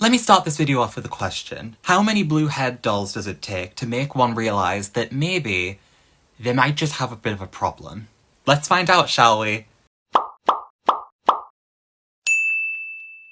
Let me start this video off with a question. How many blue-haired dolls does it take to make one realise that maybe they might just have a bit of a problem? Let's find out, shall we?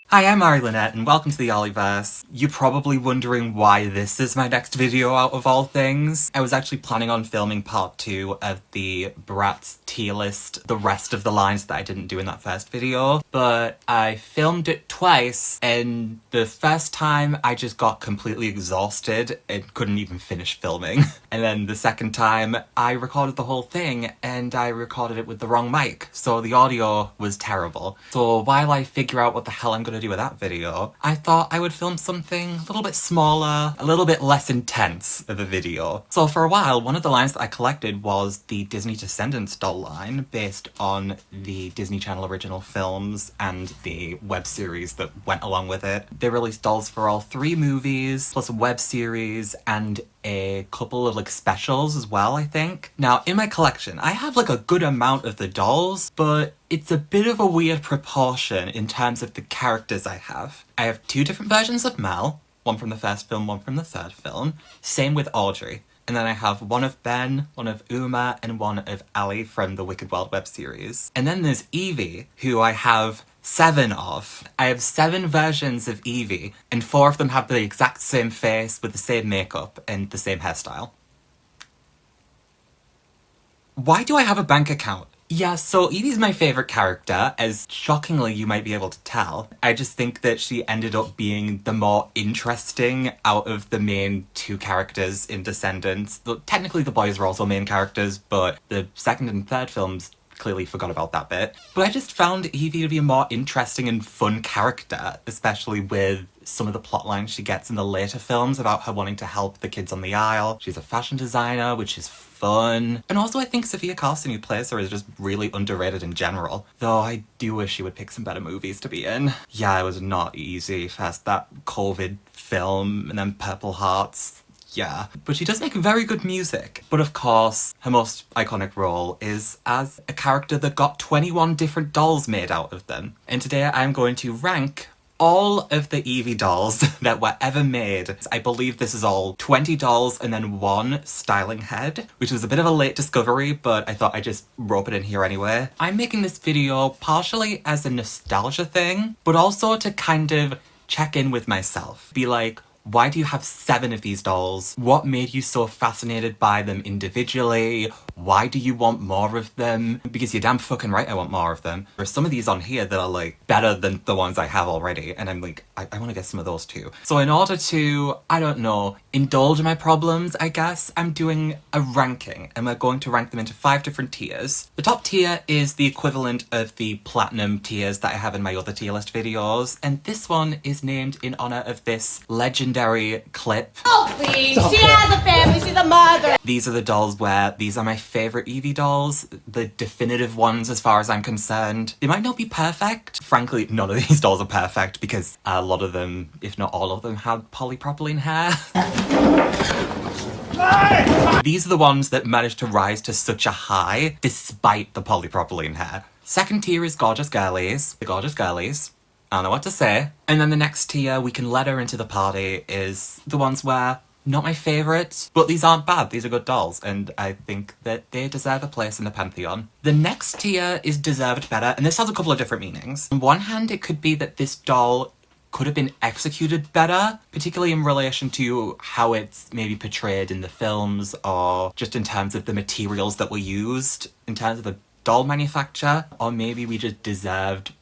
Hi, I'm Ari Lynette, and welcome to the Evies. You're probably wondering why this is my next video out of all things. I was actually planning on filming part 2 of the Bratz tier list, the rest of the lines that I didn't do in that first video, but I filmed it twice, and the first time I just got completely exhausted and couldn't even finish filming. And then the second time I recorded the whole thing, and I recorded it with the wrong mic, so the audio was terrible. So while I figure out what the hell I'm gonna do with that video, I thought I would film something a little bit smaller, a little bit less intense of a video. So for a while, one of the lines that I collected was the Disney Descendants doll line, based on the Disney Channel original films and the web series that went along with it. They released dolls for all 3 movies, plus a web series, and a couple of like specials as well, I think. Now, in my collection, I have like a good amount of the dolls, but it's a bit of a weird proportion in terms of the characters I have. I have 2 different versions of Mel, one from the first film, one from the third film. Same with Audrey. And then I have one of Ben, one of Uma, and one of Ellie from the Wicked Wild web series. And then there's Evie, who I have 7 of. I have 7 versions of Evie, and 4 of them have the exact same face with the same makeup and the same hairstyle. Why do I have a bank account? Yeah, so Evie's my favourite character, as shockingly you might be able to tell. I just think that she ended up being the more interesting out of the main 2 characters in Descendants. Technically the boys were also main characters, but the second and third films clearly forgot about that bit. But I just found Evie to be a more interesting and fun character, especially with some of the plot lines she gets in the later films about her wanting to help the kids on the aisle. She's a fashion designer, which is fun. And also I think Sophia Carson, who plays her, is just really underrated in general. Though I do wish she would pick some better movies to be in. Yeah, it was not easy. First that COVID film, and then Purple Hearts. Yeah, but she does make very good music. But of course, her most iconic role is as a character that got 21 different dolls made out of them. And today I'm going to rank all of the Evie dolls that were ever made. I believe this is all 20 dolls and then 1 styling head, which was a bit of a late discovery, but I thought I'd just rope it in here anyway. I'm making this video partially as a nostalgia thing, but also to kind of check in with myself. Be like, why do you have 7 of these dolls? What made you so fascinated by them individually? Why do you want more of them? Because you're damn fucking right I want more of them. There's some of these on here that are like better than the ones I have already, and I'm like, I want to get some of those too. So in order to, I don't know, indulge my problems, I guess, I'm doing a ranking, and we're going to rank them into 5 different tiers. The top tier is the equivalent of the platinum tiers that I have in my other tier list videos, and this one is named in honor of this legendary clip. Oh please, she has a family, she's a mother. These are the dolls where these are my favourite Evie dolls, the definitive ones as far as I'm concerned. They might not be perfect. Frankly, none of these dolls are perfect because a lot of them, if not all of them, had polypropylene hair. These are the ones that managed to rise to such a high despite the polypropylene hair. Second tier is Gorgeous Girlies. The Gorgeous Girlies. I don't know what to say. And then the next tier, we can let her into the party, is the ones where not my favourites, but these aren't bad, these are good dolls, and I think that they deserve a place in the pantheon. The next tier is deserved better, and this has a couple of different meanings. On one hand, it could be that this doll could have been executed better, particularly in relation to how it's maybe portrayed in the films, or just in terms of the materials that were used, in terms of the doll manufacture, or maybe we just deserved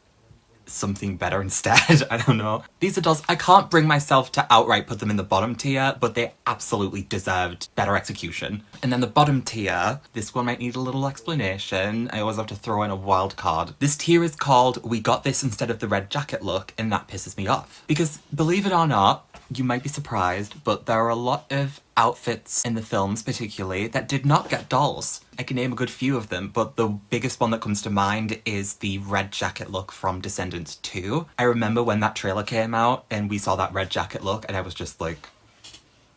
something better instead. I don't know. These are dolls, I can't bring myself to outright put them in the bottom tier, but they absolutely deserved better execution. And then the bottom tier, this one might need a little explanation. I always have to throw in a wild card. This tier is called We Got This Instead of the Red Jacket Look, and that pisses me off. Because believe it or not, you might be surprised, but there are a lot of outfits in the films particularly that did not get dolls. I can name a good few of them, but the biggest one that comes to mind is the red jacket look from Descendants 2. I remember when that trailer came out and we saw that red jacket look and I was just like,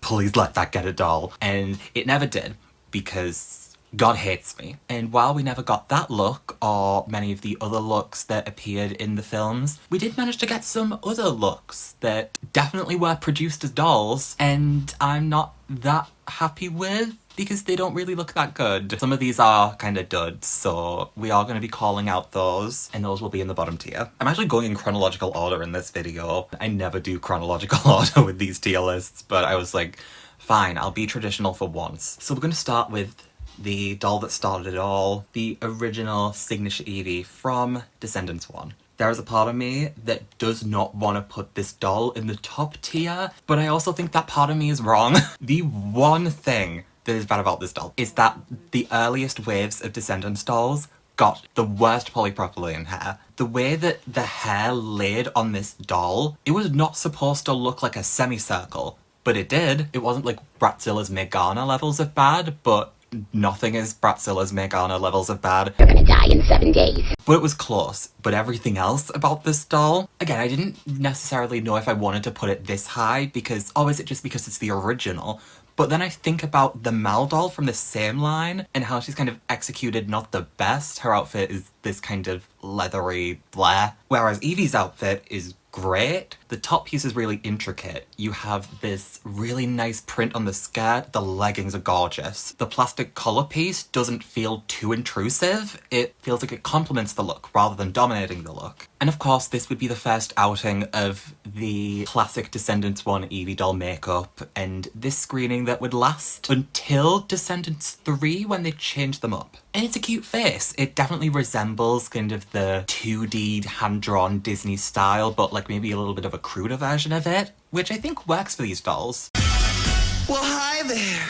please let that get a doll. And it never did, because God hates me. And while we never got that look, or many of the other looks that appeared in the films, we did manage to get some other looks that definitely were produced as dolls, and I'm not that happy with, because they don't really look that good. Some of these are kind of duds, so we are going to be calling out those, and those will be in the bottom tier. I'm actually going in chronological order in this video. I never do chronological order with these tier lists, but I was like, fine, I'll be traditional for once. So we're going to start with the doll that started it all, the original signature Evie from Descendants 1. There is a part of me that does not want to put this doll in the top tier, but I also think that part of me is wrong. The one thing that is bad about this doll is that the earliest waves of Descendants dolls got the worst polypropylene hair. The way that the hair laid on this doll, it was not supposed to look like a semicircle, but it did. It wasn't like Bratzilla's Megana levels of bad, but nothing is Bratzilla's Megana levels of bad. You're gonna die in 7 days. But it was close. But everything else about this doll, again, I didn't necessarily know if I wanted to put it this high because, oh, is it just because it's the original? But then I think about the Mal doll from the same line and how she's kind of executed not the best. Her outfit is this kind of leathery blah, whereas Evie's outfit is great. The top piece is really intricate. You have this really nice print on the skirt. The leggings are gorgeous. The plastic collar piece doesn't feel too intrusive. It feels like it complements the look rather than dominating the look. And of course, this would be the first outing of the classic Descendants 1 Evie doll makeup, and this screening that would last until Descendants 3 when they changed them up. And it's a cute face. It definitely resembles kind of the 2D hand-drawn Disney style, but like maybe a little bit of a cruder version of it, which I think works for these dolls. Well, hi there.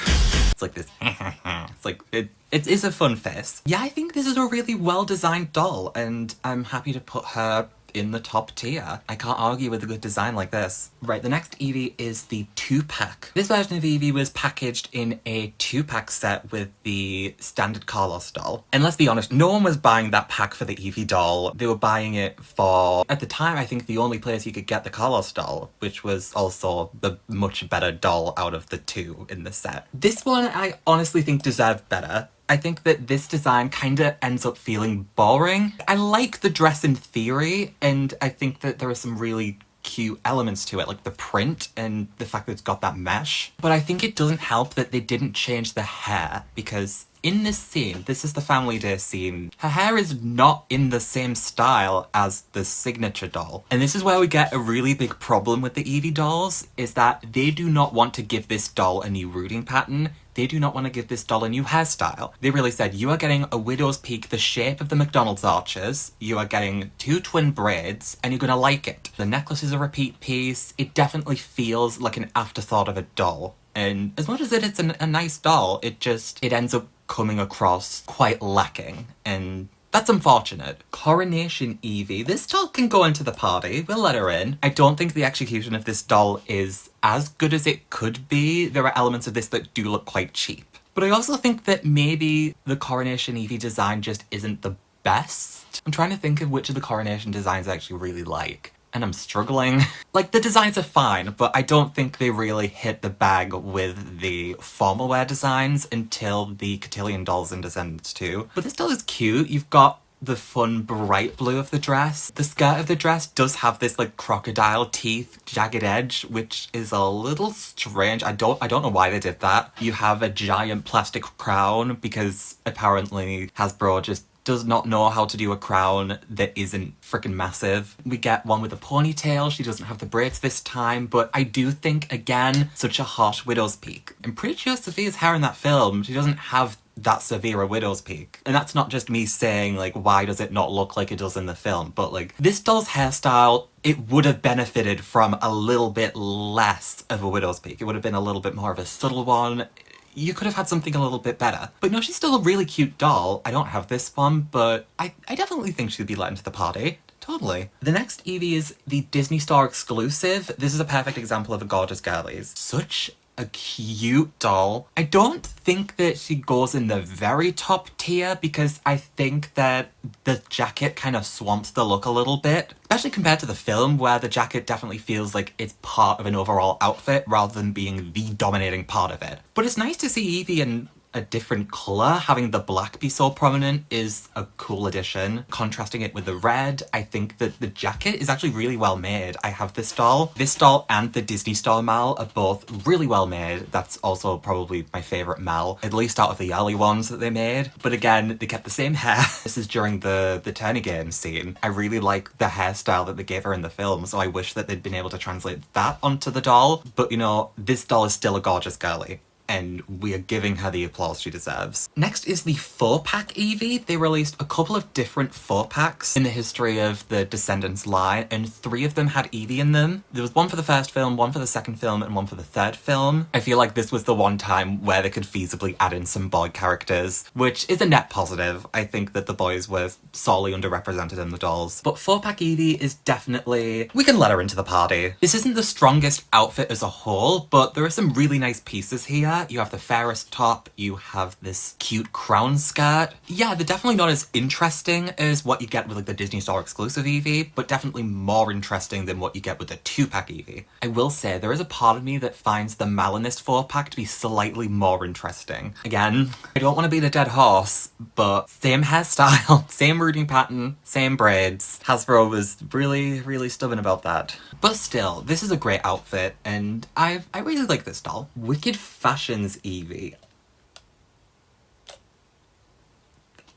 It's like this, it's like, it is a fun face. Yeah, I think this is a really well-designed doll, and I'm happy to put her in the top tier. I can't argue with a good design like this. Right, the next Evie is the 2-pack. This version of Evie was packaged in a 2-pack set with the standard Carlos doll. And let's be honest, no one was buying that pack for the Evie doll. They were buying it for, at the time, I think the only place you could get the Carlos doll, which was also the much better doll out of the two in the set. This one I honestly think deserved better. I think that this design kind of ends up feeling boring. I like the dress in theory, and I think that there are some really cute elements to it, like the print and the fact that it's got that mesh. But I think it doesn't help that they didn't change the hair, because in this scene, this is the family day scene, her hair is not in the same style as the signature doll. And this is where we get a really big problem with the Evie dolls, is that they do not want to give this doll a new rooting pattern. They do not want to give this doll a new hairstyle. They really said, you are getting a widow's peak the shape of the McDonald's arches, you are getting 2 twin braids, and you're gonna like it. The necklace is a repeat piece. It definitely feels like an afterthought of a doll. And as much as it's a nice doll, it ends up coming across quite lacking. And that's unfortunate. Coronation Evie. This doll can go into the party. We'll let her in. I don't think the execution of this doll is as good as it could be. There are elements of this that do look quite cheap. But I also think that maybe the Coronation Evie design just isn't the best. I'm trying to think of which of the Coronation designs I actually really like, and I'm struggling. Like, the designs are fine, but I don't think they really hit the bag with the formal wear designs until the Cotillion dolls in Descendants 2. But this doll is cute. You've got the fun bright blue of the dress. The skirt of the dress does have this like crocodile teeth jagged edge, which is a little strange. I don't know why they did that. You have a giant plastic crown because apparently Hasbro just does not know how to do a crown that isn't freaking massive. We get one with a ponytail. She doesn't have the braids this time, but I do think, again, such a hot widow's peak. I'm pretty sure Sophia's hair in that film, she doesn't have that severe a widow's peak. And that's not just me saying, like, why does it not look like it does in the film? But, like, this doll's hairstyle, it would have benefited from a little bit less of a widow's peak. It would have been a little bit more of a subtle one. You could have had something a little bit better. But no, she's still a really cute doll. I don't have this one, but I definitely think she'd be let into the party. Totally. The next Evie is the Disney Store exclusive. This is a perfect example of a gorgeous girlies. Such a cute doll. I don't think that she goes in the very top tier because I think that the jacket kind of swamps the look a little bit, especially compared to the film where the jacket definitely feels like it's part of an overall outfit rather than being the dominating part of it. But it's nice to see Evie in a different colour. Having the black be so prominent is a cool addition. Contrasting it with the red, I think that the jacket is actually really well made. I have this doll. This doll and the Disney Store Mal are both really well made. That's also probably my favourite Mal, at least out of the early ones that they made. But again, they kept the same hair. This is during the Turny Game scene. I really like the hairstyle that they gave her in the film, so I wish that they'd been able to translate that onto the doll. But you know, this doll is still a gorgeous girly, and we are giving her the applause she deserves. Next is the 4-pack Evie. They released a couple of different 4-packs in the history of the Descendants line, and 3 of them had Evie in them. There was one for the first film, one for the second film, and one for the third film. I feel like this was the one time where they could feasibly add in some boy characters, which is a net positive. I think that the boys were sorely underrepresented in the dolls. But 4-pack Evie is definitely... we can let her into the party. This isn't the strongest outfit as a whole, but there are some really nice pieces here. You have the fairest top, you have this cute crown skirt. Yeah, they're definitely not as interesting as what you get with like the Disney Store exclusive Evie, but definitely more interesting than what you get with the 2-pack Evie. I will say, there is a part of me that finds the Malinist 4-pack to be slightly more interesting. Again, I don't want to be the dead horse, but same hairstyle, same rooting pattern, same braids. Hasbro was really, really stubborn about that. But still, this is a great outfit, and I really like this doll. Wicked Fashion's Evie.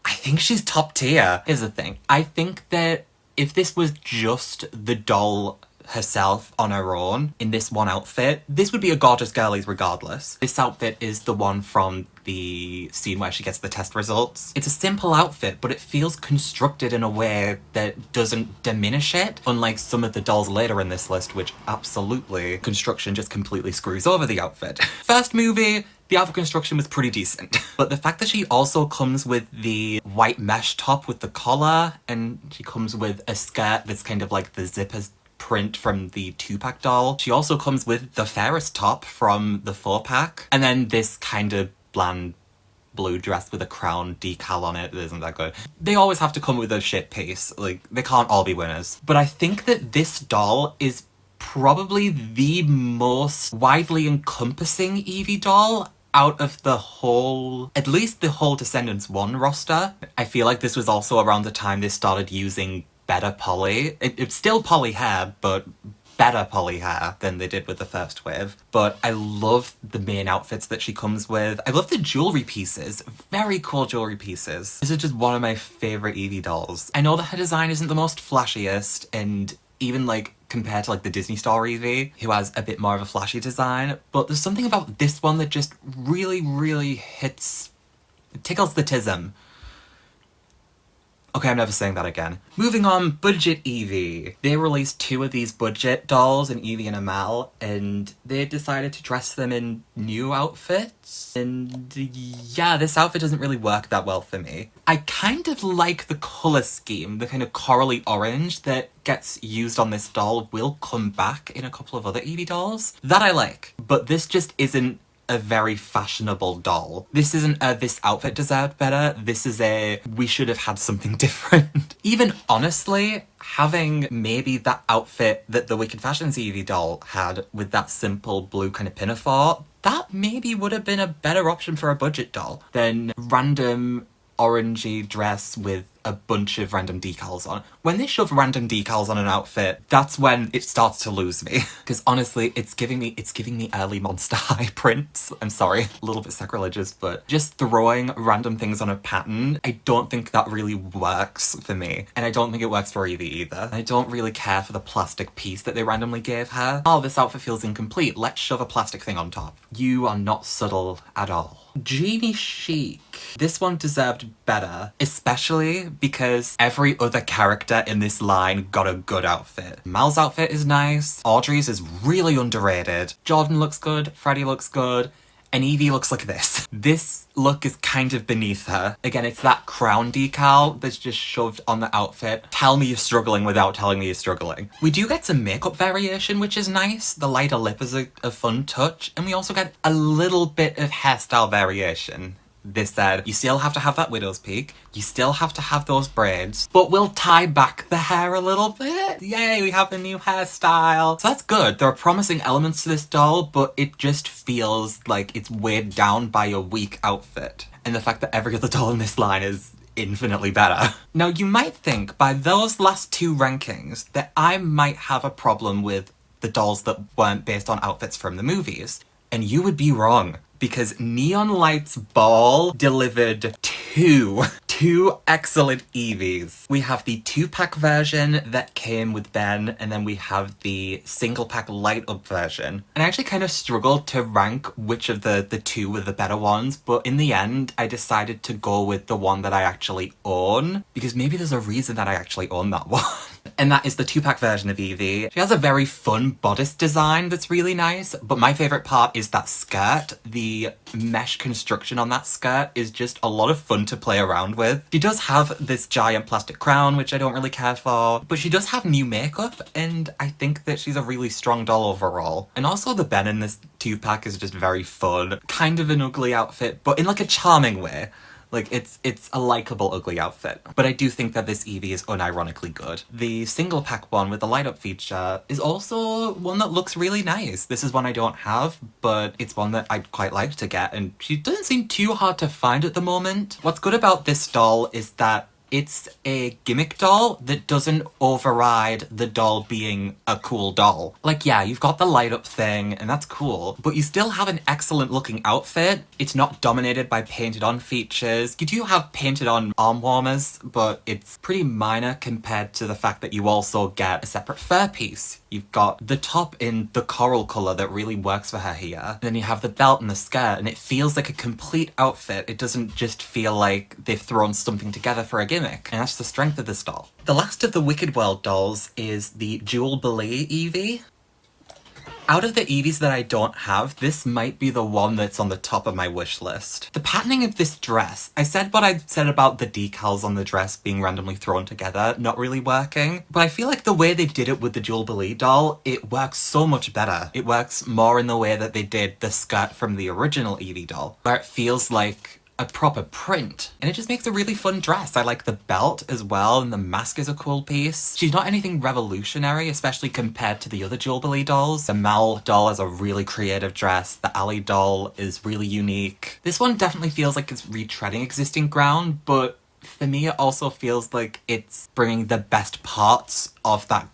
I think she's top tier. Here's the thing. I think that if this was just the doll herself on her own in this one outfit, this would be a gorgeous girlies regardless. This outfit is the one from the scene where she gets the test results. It's a simple outfit, but it feels constructed in a way that doesn't diminish it, unlike some of the dolls later in this list, which absolutely construction just completely screws over the outfit. First movie, the outfit construction was pretty decent. But the fact that she also comes with the white mesh top with the collar, and she comes with a skirt that's kind of like the zippers print from the 2-pack doll. She also comes with the fairest top from the 4-pack, and then this kind of bland blue dress with a crown decal on it that isn't that good. They always have to come with a shit piece. Like, they can't all be winners. But I think that this doll is probably the most widely encompassing Evie doll out of the whole, at least the whole Descendants 1 roster. I feel like this was also around the time they started using better poly. It's still poly hair, but better poly hair than they did with the first wave. But I love the main outfits that she comes with. I love the jewellery pieces. Very cool jewellery pieces. This is just one of my favourite Evie dolls. I know that her design isn't the most flashiest, and even like compared to like the Disney Store Evie, who has a bit more of a flashy design, but there's something about this one that just really, really hits, it tickles the tism. Okay, I'm never saying that again. Moving on, Budget Evie. They released 2 of these budget dolls, an Evie and a Mal, and they decided to dress them in new outfits. And yeah, this outfit doesn't really work that well for me. I kind of like the colour scheme, the kind of corally orange that gets used on this doll will come back in a couple of other Evie dolls. That I like, but this just isn't a very fashionable doll. This isn't a this outfit deserved better, this is a we should have had something different. Even honestly, having maybe that outfit that the Wicked Fashions Evie doll had with that simple blue kind of pinafore, that maybe would have been a better option for a budget doll than random orangey dress with a bunch of random decals on. When they shove random decals on an outfit, that's when it starts to lose me. Because honestly, it's giving me early Monster High prints. I'm sorry, a little bit sacrilegious, but just throwing random things on a pattern, I don't think that really works for me. And I don't think it works for Evie either. I don't really care for the plastic piece that they randomly gave her. Oh, this outfit feels incomplete. Let's shove a plastic thing on top. You are not subtle at all. Genie Chic. This one deserved better, especially because every other character in this line got a good outfit. Mal's outfit is nice, Audrey's is really underrated, Jordan looks good, Freddie looks good, and Evie looks like this. This look is kind of beneath her. Again, it's that crown decal that's just shoved on the outfit. Tell me you're struggling without telling me you're struggling. We do get some makeup variation, which is nice. The lighter lip is a fun touch. And we also get a little bit of hairstyle variation. They said, you still have to have that widow's peak, you still have to have those braids, but we'll tie back the hair a little bit. Yay, we have a new hairstyle. So that's good. There are promising elements to this doll, but it just feels like it's weighed down by a weak outfit. And the fact that every other doll in this line is infinitely better. Now, you might think by those last two rankings that I might have a problem with the dolls that weren't based on outfits from the movies. And you would be wrong, because Neon Lights Ball delivered two excellent Evies. We have the 2-pack version that came with Ben, and then we have the single-pack light-up version. And I actually kind of struggled to rank which of the two were the better ones, but in the end, I decided to go with the one that I actually own, because maybe there's a reason that I actually own that one. And that is the 2-pack version of Evie. She has a very fun bodice design that's really nice, but my favourite part is that skirt. The mesh construction on that skirt is just a lot of fun to play around with. She does have this giant plastic crown, which I don't really care for, but she does have new makeup, and I think that she's a really strong doll overall. And also the Ben in this 2-pack is just very fun. Kind of an ugly outfit, but in like a charming way. Like, it's a likeable ugly outfit. But I do think that this Evie is unironically good. The single pack one with the light up feature is also one that looks really nice. This is one I don't have, but it's one that I'd quite like to get, and she doesn't seem too hard to find at the moment. What's good about this doll is that it's a gimmick doll that doesn't override the doll being a cool doll. Like, yeah, you've got the light up thing, and that's cool, but you still have an excellent looking outfit. It's not dominated by painted on features. You do have painted on arm warmers, but it's pretty minor compared to the fact that you also get a separate fur piece. You've got the top in the coral colour that really works for her here. And then you have the belt and the skirt, and it feels like a complete outfit. It doesn't just feel like they've thrown something together for a gimmick. And that's the strength of this doll. The last of the Wicked World dolls is the Jewel Ballet Evie. Out of the Evies that I don't have, this might be the one that's on the top of my wish list. The patterning of this dress, I said what I said about the decals on the dress being randomly thrown together, not really working, but I feel like the way they did it with the Jewel Ballet doll, it works so much better. It works more in the way that they did the skirt from the original Evie doll, where it feels like a proper print, and it just makes a really fun dress. I like the belt as well, and the mask is a cool piece. She's not anything revolutionary, especially compared to the other Jewel Ballet dolls. The Mal doll is a really creative dress. The Ali doll is really unique. This one definitely feels like it's retreading existing ground, but for me it also feels like it's bringing the best parts of that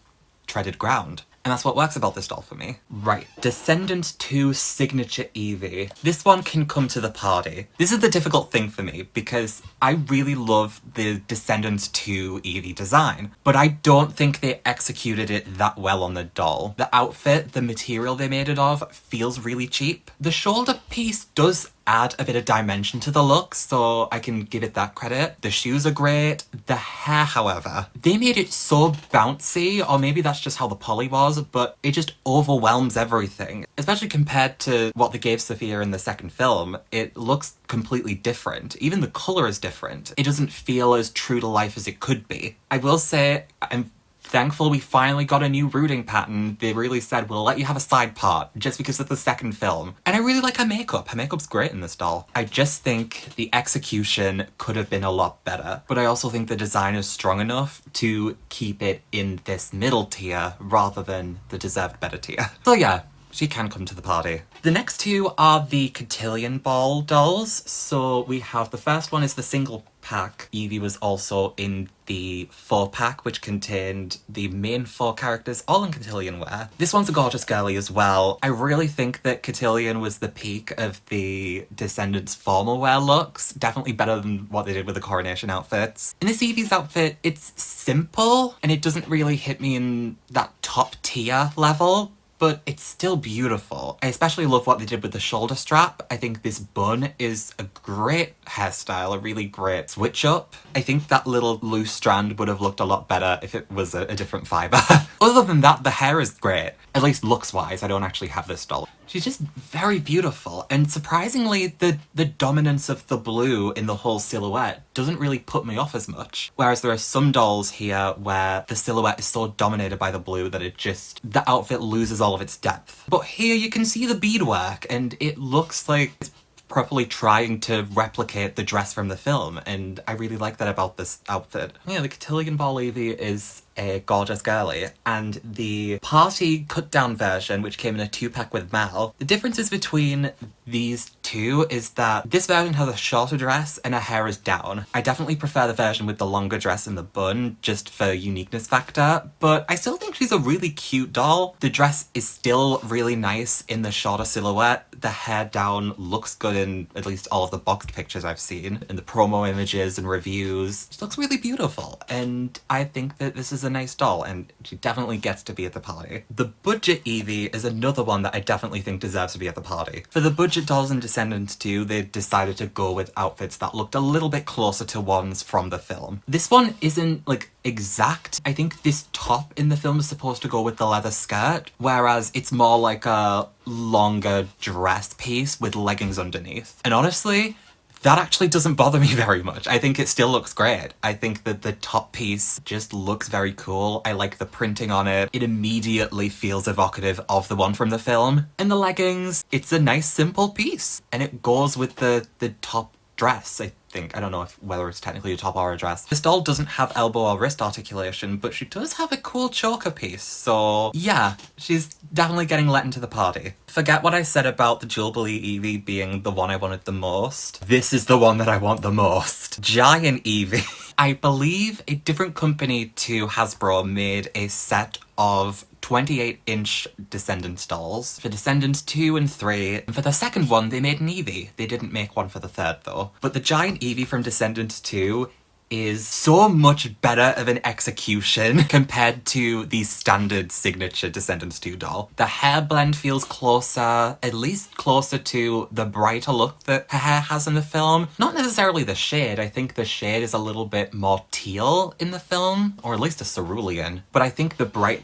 treaded ground. And that's what works about this doll for me. Right, Descendants 2 Signature Evie. This one can come to the party. This is the difficult thing for me, because I really love the Descendants 2 Evie design, but I don't think they executed it that well on the doll. The outfit, the material they made it of, feels really cheap. The shoulder piece does add a bit of dimension to the look, so I can give it that credit. The shoes are great. The hair, however, they made it so bouncy, or maybe that's just how the poly was, but it just overwhelms everything. Especially compared to what they gave Sophia in the second film, it looks completely different. Even the colour is different. It doesn't feel as true to life as it could be. I will say, I'm thankful we finally got a new rooting pattern. They really said, we'll let you have a side part just because of the second film. And I really like her makeup. Her makeup's great in this doll. I just think the execution could have been a lot better. But I also think the design is strong enough to keep it in this middle tier rather than the deserved better tier. So yeah, she can come to the party. The next two are the Cotillion Ball dolls. So we have the first one is the single pack. Evie was also in the 4-pack, which contained the main 4 characters all in Cotillion wear. This one's a gorgeous girly as well. I really think that Cotillion was the peak of the Descendants formal wear looks. Definitely better than what they did with the coronation outfits. In this Evie's outfit, it's simple and it doesn't really hit me in that top tier level, but it's still beautiful. I especially love what they did with the shoulder strap. I think this bun is a great hairstyle, a really great switch up. I think that little loose strand would have looked a lot better if it was a different fibre. Other than that, the hair is great. At least looks-wise, I don't actually have this doll. She's just very beautiful, and surprisingly, the dominance of the blue in the whole silhouette doesn't really put me off as much. Whereas there are some dolls here where the silhouette is so dominated by the blue that the outfit loses all of its depth. But here you can see the beadwork, and it looks like it's properly trying to replicate the dress from the film, and I really like that about this outfit. Yeah, the Cotillion Ball Evie is a gorgeous girly, and the party cut-down version, which came in a 2-pack with Mal, the differences between these two is that this version has a shorter dress and her hair is down. I definitely prefer the version with the longer dress and the bun, just for uniqueness factor, but I still think she's a really cute doll. The dress is still really nice in the shorter silhouette. The hair down looks good in at least all of the boxed pictures I've seen, in the promo images and reviews. She looks really beautiful, and I think that this is a nice doll, and she definitely gets to be at the party. The budget Evie is another one that I definitely think deserves to be at the party. For the budget dolls in Descendants 2, they decided to go with outfits that looked a little bit closer to ones from the film. This one isn't, like, exact. I think this top in the film is supposed to go with the leather skirt, whereas it's more like a longer dress piece with leggings underneath. And honestly, that actually doesn't bother me very much. I think it still looks great. I think that the top piece just looks very cool. I like the printing on it. It immediately feels evocative of the one from the film. And the leggings, it's a nice simple piece. And it goes with the top dress, I think. I don't know whether it's technically a top or a dress. This doll doesn't have elbow or wrist articulation, but she does have a cool choker piece. So yeah, she's definitely getting let into the party. Forget what I said about the Jubilee Evie being the one I wanted the most. This is the one that I want the most. Giant Evie. I believe a different company to Hasbro made a set of 28-inch Descendants dolls for Descendants 2 and 3, and for the second one they made an Evie. They didn't make one for the third though. But the giant Evie from Descendants 2 is so much better of an execution compared to the standard signature Descendants 2 doll. The hair blend feels closer, at least closer to the brighter look that her hair has in the film. Not necessarily the shade, I think the shade is a little bit more teal in the film, or at least a cerulean. But I think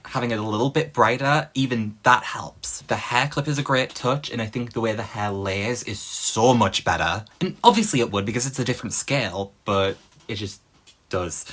having it a little bit brighter, even that helps. The hair clip is a great touch, and I think the way the hair lays is so much better. And obviously it would, because it's a different scale, but it just does.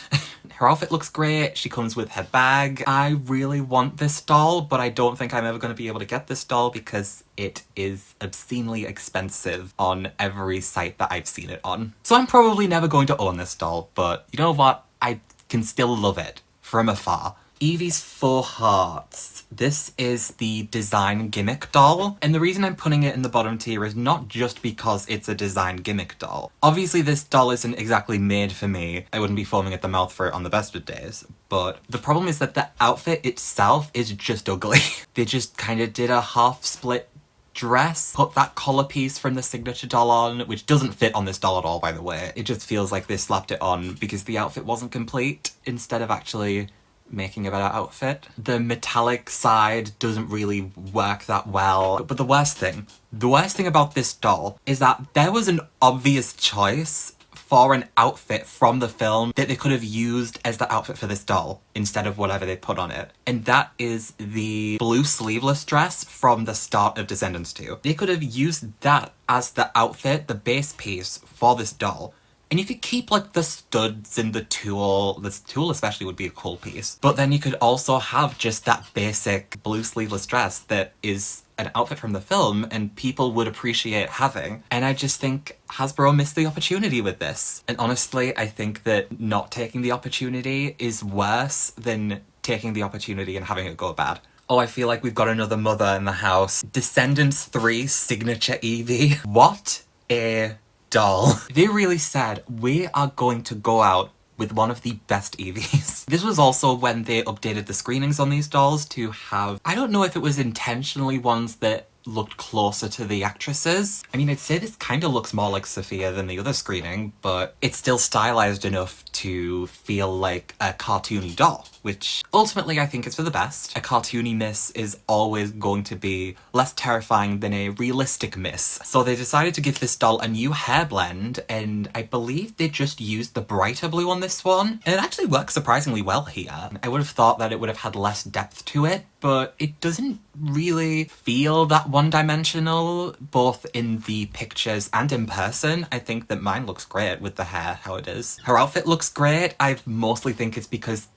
Her outfit looks great. She comes with her bag. I really want this doll, but I don't think I'm ever going to be able to get this doll because it is obscenely expensive on every site that I've seen it on. So I'm probably never going to own this doll, but you know what? I can still love it from afar. Evie's 4 Hearts. This is the design gimmick doll, and the reason I'm putting it in the bottom tier is not just because it's a design gimmick doll. Obviously this doll isn't exactly made for me. I wouldn't be foaming at the mouth for it on the best of days, but the problem is that the outfit itself is just ugly. They just kind of did a half split dress, put that collar piece from the signature doll on, which doesn't fit on this doll at all, by the way. It just feels like they slapped it on because the outfit wasn't complete, instead of actually making a better outfit. The metallic side doesn't really work that well. But the worst thing about this doll is that there was an obvious choice for an outfit from the film that they could have used as the outfit for this doll instead of whatever they put on it. And that is the blue sleeveless dress from the start of Descendants 2. They could have used that as the outfit, the base piece for this doll. And you could keep, like, the studs and the tool. The tool especially would be a cool piece. But then you could also have just that basic blue sleeveless dress that is an outfit from the film and people would appreciate having. And I just think Hasbro missed the opportunity with this. And honestly, I think that not taking the opportunity is worse than taking the opportunity and having it go bad. Oh, I feel like we've got another mother in the house. Descendants 3 Signature Evie. What a doll. They really said, we are going to go out with one of the best Evies. This was also when they updated the screenings on these dolls to have, I don't know if it was intentionally ones that looked closer to the actresses. I mean, I'd say this kind of looks more like Sophia than the other screening, but it's still stylized enough to feel like a cartoony doll, which ultimately I think is for the best. A cartoony miss is always going to be less terrifying than a realistic miss. So they decided to give this doll a new hair blend, and I believe they just used the brighter blue on this one, and it actually works surprisingly well here. I would have thought that it would have had less depth to it, but it doesn't really feel that one-dimensional, both in the pictures and in person. I think that mine looks great with the hair how it is. Her outfit looks great. I mostly think it's because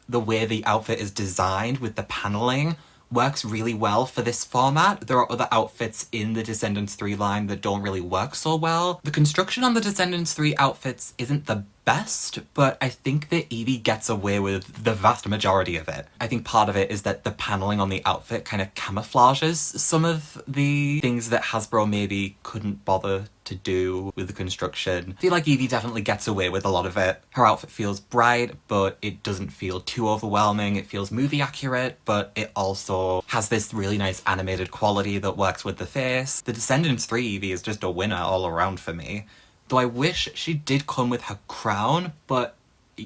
the way the outfit is designed with the paneling works really well for this format. There are other outfits in the Descendants 3 line that don't really work so well. The construction on the Descendants 3 outfits isn't the best, but I think that Evie gets away with the vast majority of it. I think part of it is that the paneling on the outfit kind of camouflages some of the things that Hasbro maybe couldn't bother to do with the construction. I feel like Evie definitely gets away with a lot of it. Her outfit feels bright, but it doesn't feel too overwhelming. It feels movie accurate, but it also has this really nice animated quality that works with the face. The Descendants 3 Evie is just a winner all around for me. Though I wish she did come with her crown, but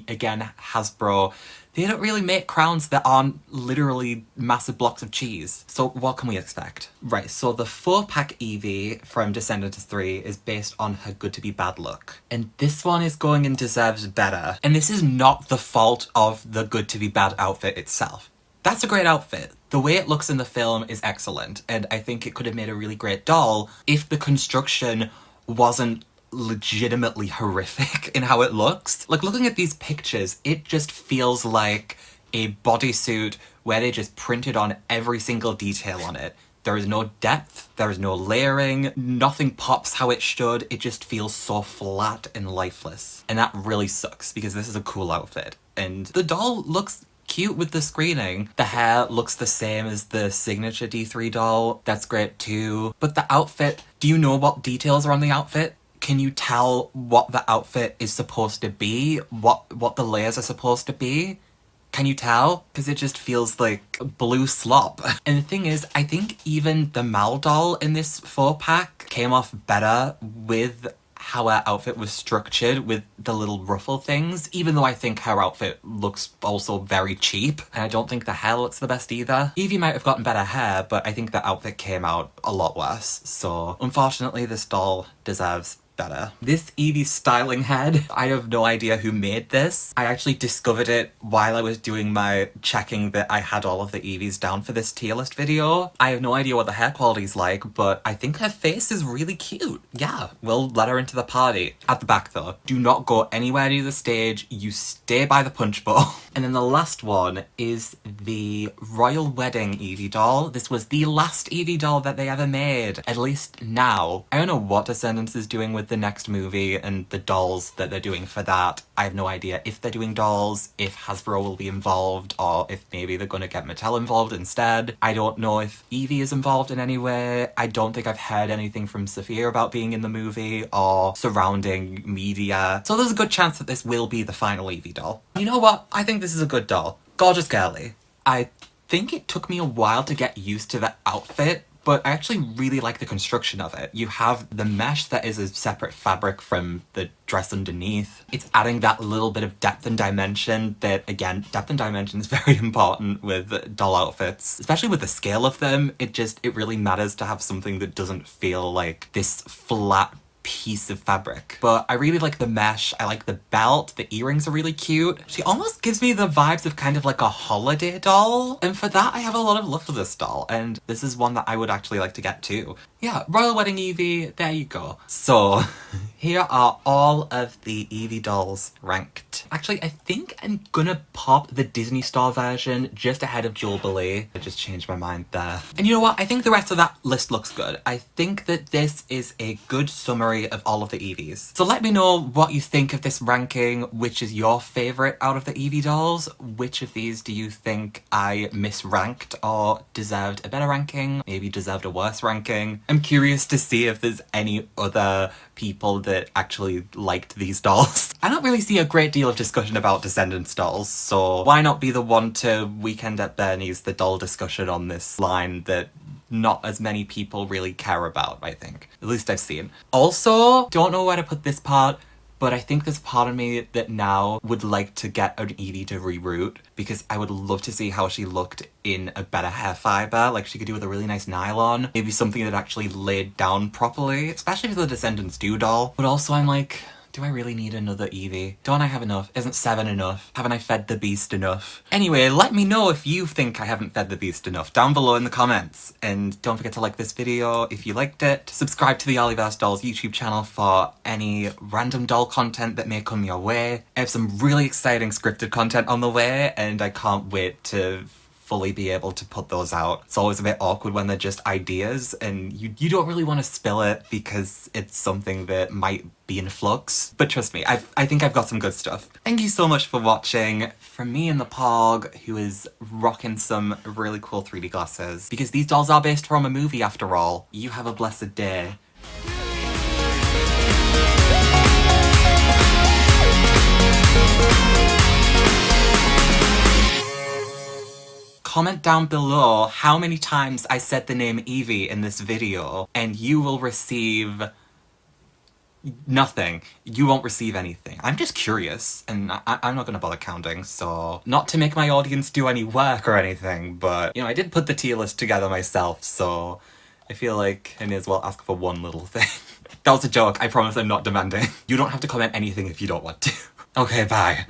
again, Hasbro, they don't really make crowns that aren't literally massive blocks of cheese. So what can we expect? Right, so the 4-pack Evie from Descendants 3 is based on her good to be bad look. And this one is going and deserves better. And this is not the fault of the good to be bad outfit itself. That's a great outfit. The way it looks in the film is excellent, and I think it could have made a really great doll if the construction wasn't legitimately horrific in how it looks. Like, looking at these pictures, it just feels like a bodysuit where they just printed on every single detail on it. There is no depth, there is no layering, nothing pops how it should. It just feels so flat and lifeless. And that really sucks because this is a cool outfit. And the doll looks cute with the screening. The hair looks the same as the signature D3 doll. That's great too. But the outfit, do you know what details are on the outfit? Can you tell what the outfit is supposed to be? What the layers are supposed to be? Can you tell? Because it just feels like blue slop. And the thing is, I think even the Mal doll in this 4-pack came off better with how her outfit was structured with the little ruffle things, even though I think her outfit looks also very cheap, and I don't think the hair looks the best either. Evie might have gotten better hair, but I think the outfit came out a lot worse, so unfortunately this doll deserves better. This Evie styling head, I have no idea who made this. I actually discovered it while I was doing my checking that I had all of the Evies down for this tier list video. I have no idea what the hair quality's like, but I think her face is really cute. Yeah, we'll let her into the party. At the back though, do not go anywhere near the stage. You stay by the punch bowl. And then the last one is the Royal Wedding Evie doll. This was the last Evie doll that they ever made, at least now. I don't know what Descendants is doing with the next movie and the dolls that they're doing for that. I have no idea if they're doing dolls, if Hasbro will be involved, or if maybe they're gonna get Mattel involved instead. I don't know if Evie is involved in any way. I don't think I've heard anything from Sophia about being in the movie or surrounding media. So there's a good chance that this will be the final Evie doll. You know what? I think this is a good doll. Gorgeous girly. I think it took me a while to get used to the outfit, but I actually really like the construction of it. You have the mesh that is a separate fabric from the dress underneath. It's adding that little bit of depth and dimension that, again, depth and dimension is very important with doll outfits. Especially with the scale of them, it really matters to have something that doesn't feel like this flat piece of fabric. But I really like the mesh. I like the belt. The earrings are really cute. She almost gives me the vibes of kind of like a holiday doll. And for that, I have a lot of love for this doll. And this is one that I would actually like to get too. Yeah, Royal Wedding Evie, there you go. So here are all of the Evie dolls ranked. Actually, I think I'm gonna pop the Disney Store version just ahead of Jubilee. I just changed my mind there. And you know what? I think the rest of that list looks good. I think that this is a good summary of all of the Evies. So let me know what you think of this ranking. Which is your favourite out of the Evie dolls? Which of these do you think I misranked or deserved a better ranking? Maybe deserved a worse ranking? I'm curious to see if there's any other people that actually liked these dolls. I don't really see a great deal of discussion about Descendants dolls, so why not be the one to Weekend at Bernie's the doll discussion on this line that not as many people really care about, I think. At least I've seen. Also, don't know where to put this part, but I think there's part of me that now would like to get an Evie to reroot because I would love to see how she looked in a better hair fibre, like she could do with a really nice nylon. Maybe something that actually laid down properly, especially for the Descendants do doll. But also I'm like, do I really need another Evie? Don't I have enough? Isn't 7 enough? Haven't I fed the beast enough? Anyway, let me know if you think I haven't fed the beast enough down below in the comments. And don't forget to like this video if you liked it. Subscribe to the Oliverse Dolls YouTube channel for any random doll content that may come your way. I have some really exciting scripted content on the way, and I can't wait to fully be able to put those out. It's always a bit awkward when they're just ideas and you don't really want to spill it because it's something that might be in flux. But trust me, I think I've got some good stuff. Thank you so much for watching. From me and the Pog, who is rocking some really cool 3D glasses, because these dolls are based from a movie after all. You have a blessed day. Comment down below how many times I said the name Evie in this video, and you will receive nothing. You won't receive anything. I'm just curious, and I'm not gonna bother counting, so... Not to make my audience do any work or anything, but, you know, I did put the tier list together myself, so I feel like I may as well ask for one little thing. That was a joke. I promise I'm not demanding. You don't have to comment anything if you don't want to. Okay, bye.